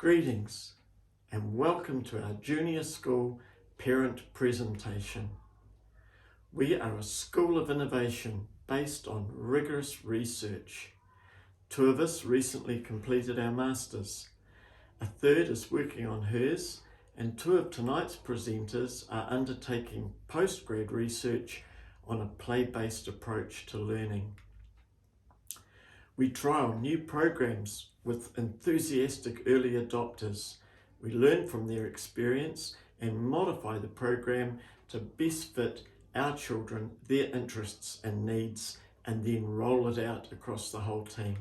Greetings and welcome to our Junior School Parent Presentation. We are a school of innovation based on rigorous research. 2 of us recently completed our Masters. A third is working on hers, and 2 of tonight's presenters are undertaking postgrad research on a play-based approach to learning. We trial new programs with enthusiastic early adopters. We learn from their experience and modify the program to best fit our children, their interests and needs, and then roll it out across the whole team.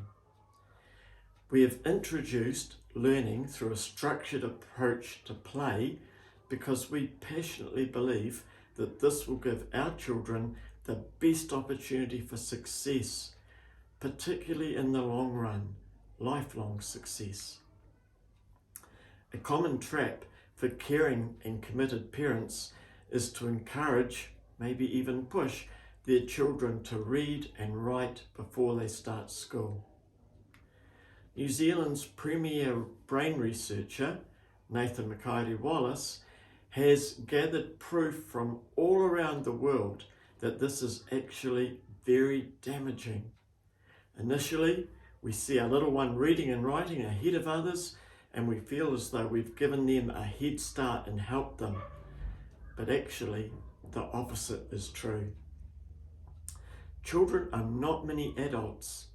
We have introduced learning through a structured approach to play because we passionately believe that this will give our children the best opportunity for success, particularly in the long run, lifelong success. A common trap for caring and committed parents is to encourage, maybe even push, their children to read and write before they start school. New Zealand's premier brain researcher, Nathan Wallace, has gathered proof from all around the world that this is actually very damaging. Initially, we see our little one reading and writing ahead of others, and we feel as though we've given them a head start and helped them. But actually, the opposite is true. Children are not mini adults.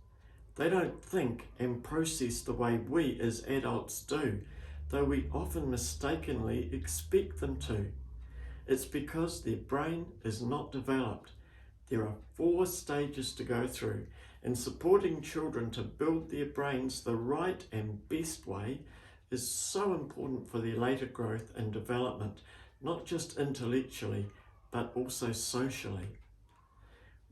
They don't think and process the way we as adults do, though we often mistakenly expect them to. It's because their brain is not developed. There are 4 stages to go through, and supporting children to build their brains the right and best way is so important for their later growth and development, not just intellectually, but also socially.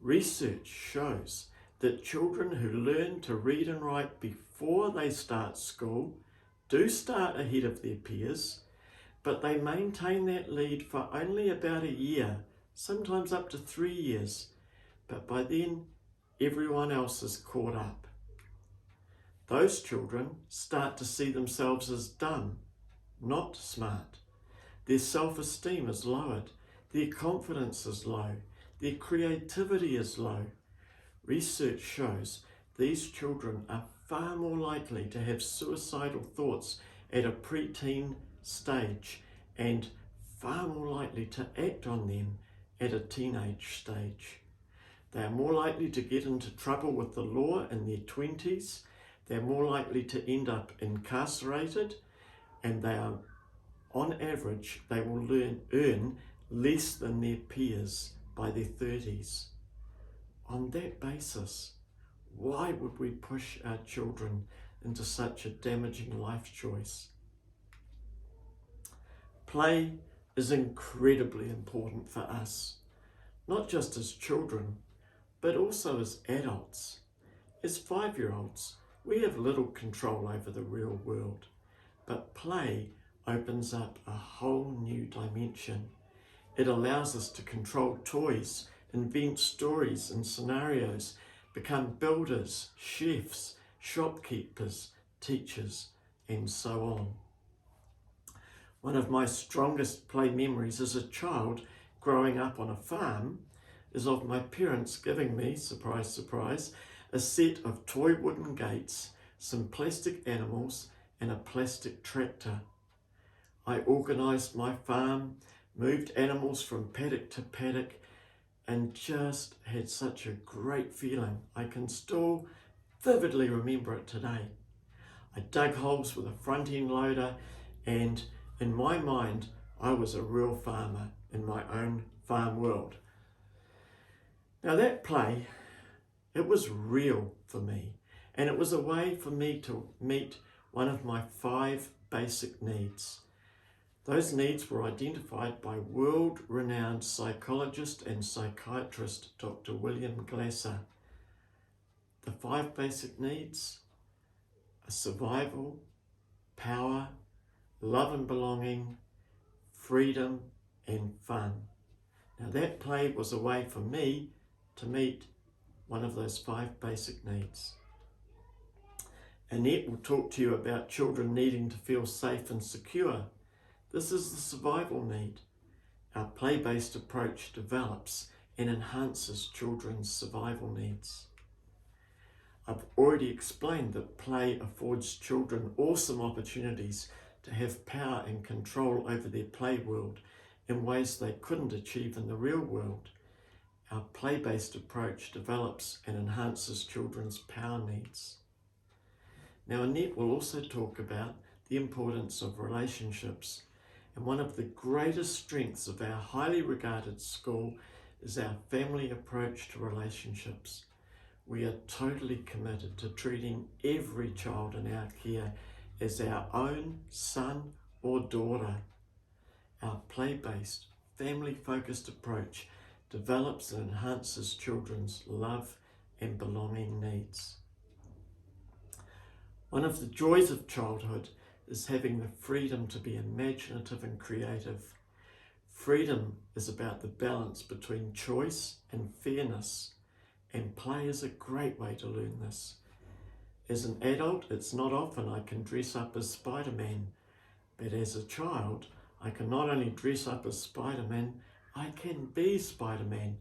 Research shows that children who learn to read and write before they start school do start ahead of their peers, but they maintain that lead for only about a year, sometimes up to 3 years, but by then everyone else is caught up. Those children start to see themselves as dumb, not smart. Their self-esteem is lowered, their confidence is low, their creativity is low. Research shows these children are far more likely to have suicidal thoughts at a preteen stage and far more likely to act on them at a teenage stage. They are more likely to get into trouble with the law in their 20s, they're more likely to end up incarcerated, and they are, on average, they will earn less than their peers by their 30s. On that basis, why would we push our children into such a damaging life choice? Play is incredibly important for us, not just as children, but also as adults. As 5-year-olds, we have little control over the real world, but play opens up a whole new dimension. It allows us to control toys, invent stories and scenarios, become builders, chefs, shopkeepers, teachers, and so on. One of my strongest play memories as a child growing up on a farm is of my parents giving me, surprise, surprise, a set of toy wooden gates, some plastic animals, and a plastic tractor. I organised my farm, moved animals from paddock to paddock, and just had such a great feeling. I can still vividly remember it today. I dug holes with a front end loader, and in my mind, I was a real farmer in my own farm world. Now that play, it was real for me, and it was a way for me to meet one of my 5 basic needs. Those needs were identified by world-renowned psychologist and psychiatrist Dr. William Glasser. The 5 basic needs are survival, power, love and belonging, freedom, and fun. Now that play was a way for me to meet one of those 5 basic needs. Annette will talk to you about children needing to feel safe and secure. This is the survival need. Our play-based approach develops and enhances children's survival needs. I've already explained that play affords children awesome opportunities to have power and control over their play world in ways they couldn't achieve in the real world. Our play-based approach develops and enhances children's power needs. Now, Annette will also talk about the importance of relationships. And one of the greatest strengths of our highly regarded school is our family approach to relationships. We are totally committed to treating every child in our care as our own son or daughter. Our play-based, family-focused approach develops and enhances children's love and belonging needs. One of the joys of childhood is having the freedom to be imaginative and creative. Freedom is about the balance between choice and fairness, and play is a great way to learn this. As an adult, it's not often I can dress up as Spider-Man, but as a child, I can not only dress up as Spider-Man, I can be Spider-Man,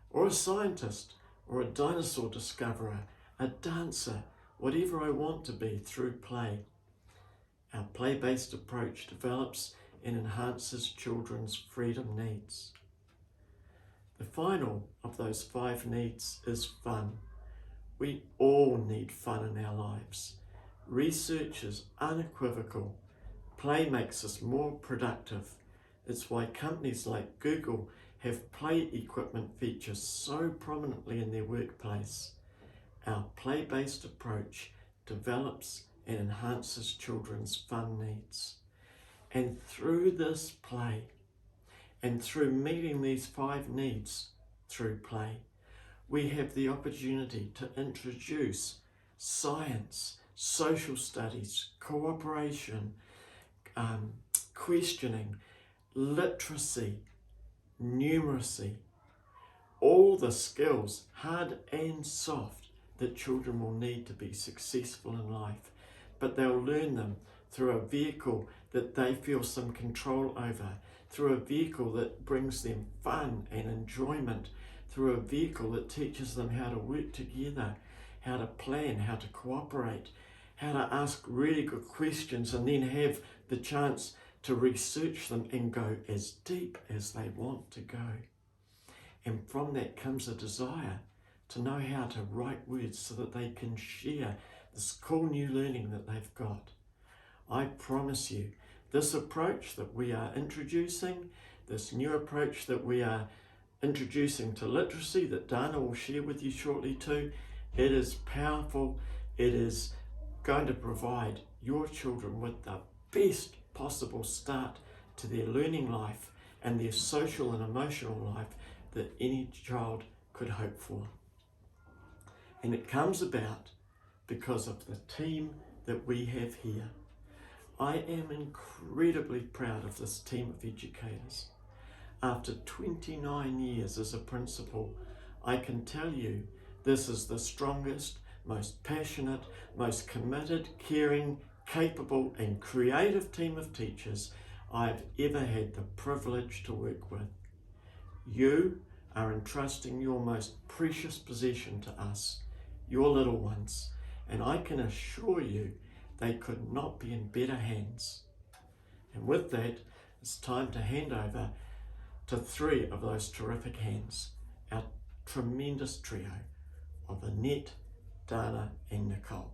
or a scientist, or a dinosaur discoverer, a dancer, whatever I want to be through play. Our play-based approach develops and enhances children's freedom needs. The final of those 5 needs is fun. We all need fun in our lives. Research is unequivocal. Play makes us more productive. It's why companies like Google have play equipment features so prominently in their workplace. Our play-based approach develops and enhances children's fun needs. And through this play, and through meeting these 5 needs through play, we have the opportunity to introduce science, social studies, cooperation, questioning, literacy, numeracy, all the skills, hard and soft, that children will need to be successful in life. But they'll learn them through a vehicle that they feel some control over, through a vehicle that brings them fun and enjoyment, through a vehicle that teaches them how to work together, how to plan, how to cooperate, how to ask really good questions and then have the chance to research them and go as deep as they want to go. And from that comes a desire to know how to write words so that they can share this cool new learning that they've got. I promise you, this approach that we are introducing, this new approach that we are introducing to literacy that Dana will share with you shortly too, it is powerful. It is going to provide your children with the best possible start to their learning life and their social and emotional life that any child could hope for. And it comes about because of the team that we have here. I am incredibly proud of this team of educators. After 29 years as a principal, I can tell you this is the strongest, most passionate, most committed, caring, capable and creative team of teachers I've ever had the privilege to work with. You are entrusting your most precious possession to us, your little ones, and I can assure you they could not be in better hands. And with that, it's time to hand over to 3 of those terrific hands, our tremendous trio of Annette, Dana and Nicole.